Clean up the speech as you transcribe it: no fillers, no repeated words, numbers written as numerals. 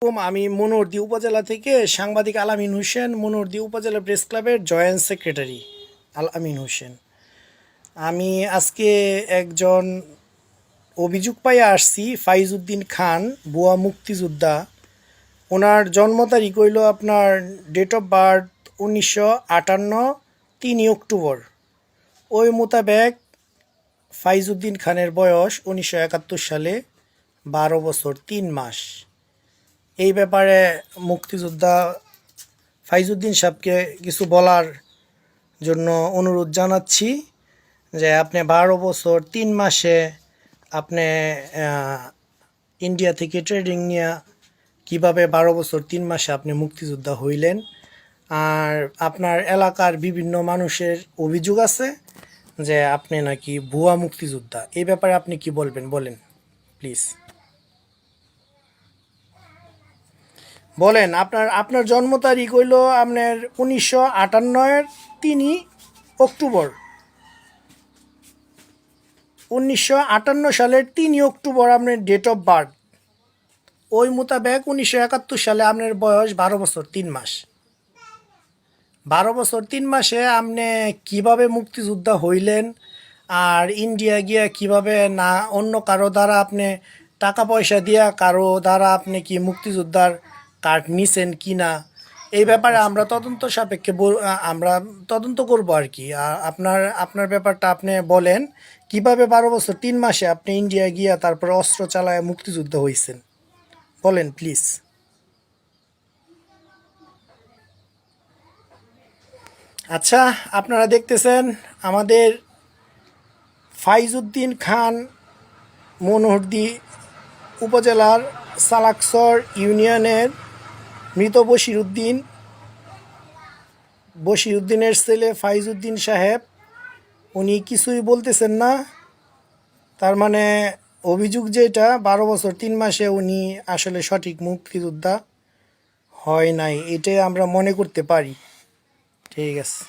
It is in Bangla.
আলাইকুম। আমি মনোহরদী উপজেলা থেকে সাংবাদিক আলামিন হোসেন, মনোহরদী উপজেলা প্রেস ক্লাবের জয়েন্ট সেক্রেটারি আলামিন হোসেন। আমি আজকে একজন অভিযোগ পাইয়া আসছি, ফাইজউদ্দিন খান, ভুয়া মুক্তিযোদ্ধা। ওনার জন্ম তারিখ হইল আপনার ডেট অফ বার্থ 1958, 3 অক্টোবর। ওই মোতাবেক ফাইজউদ্দিন খানের বয়স 1971 সালে 12 বছর 3 মাস। এই ব্যাপারে মুক্তিযোদ্ধা ফাইজউদ্দিন সাহেবকে কিছু বলার জন্য অনুরোধ জানাচ্ছি যে আপনি 12 বছর 3 মাসে আপনি ইন্ডিয়া থেকে ট্রেনিং নিয়ে কীভাবে 12 বছর 3 মাসে আপনি মুক্তিযোদ্ধা হইলেন। আর আপনার এলাকার বিভিন্ন মানুষের অভিযোগ আছে যে আপনি নাকি ভুয়া মুক্তিযোদ্ধা। এই ব্যাপারে আপনি কি বলবেন, বলেন প্লিজ বলেন। আপনার জন্ম তারিখ হইল আপনার 1958-এর 3 অক্টোবর। 1958 সালের 3 অক্টোবর আপনার ডেট অফ বার্থ। ওই মোতাবেক 1971 সালে আপনার বয়স 12 বছর 3 মাস। 12 বছর 3 মাসে আপনি কিভাবে মুক্তিযোদ্ধা হইলেন, আর ইন্ডিয়া গিয়া কিভাবে না অন্য কারো দ্বারা আপনি টাকা পয়সা দিয়া কারো দ্বারা আপনি কি মুক্তিযোদ্ধার কার্ড নিছেন কি না, এই ব্যাপারে আমরা তদন্ত সাপেক্ষে আমরা তদন্ত করব আর কি। আপনার ব্যাপারটা আপনি বলেন, কিভাবে 12 বছর 3 মাসে আপনি ইন্ডিয়া গিয়া তারপরে অস্ত্র চালায় মুক্তিযুদ্ধ হয়েছেন, বলেন প্লিজ। আচ্ছা, আপনারা দেখতেছেন আমাদের ফাইজউদ্দিন খান মনোহরদী উপজেলার সালাকসর ইউনিয়নের মৃত বশিরউদ্দিনের ছেলে ফাইজউদ্দিন সাহেব। উনি কিছুই বলতেছেন না। তার মানে অভিযোগ যেটা 12 বছর 3 মাসে উনি আসলে সঠিক মুক্তিযোদ্ধা হয় নাই, এটাই আমরা মনে করতে পারি। ঠিক আছে।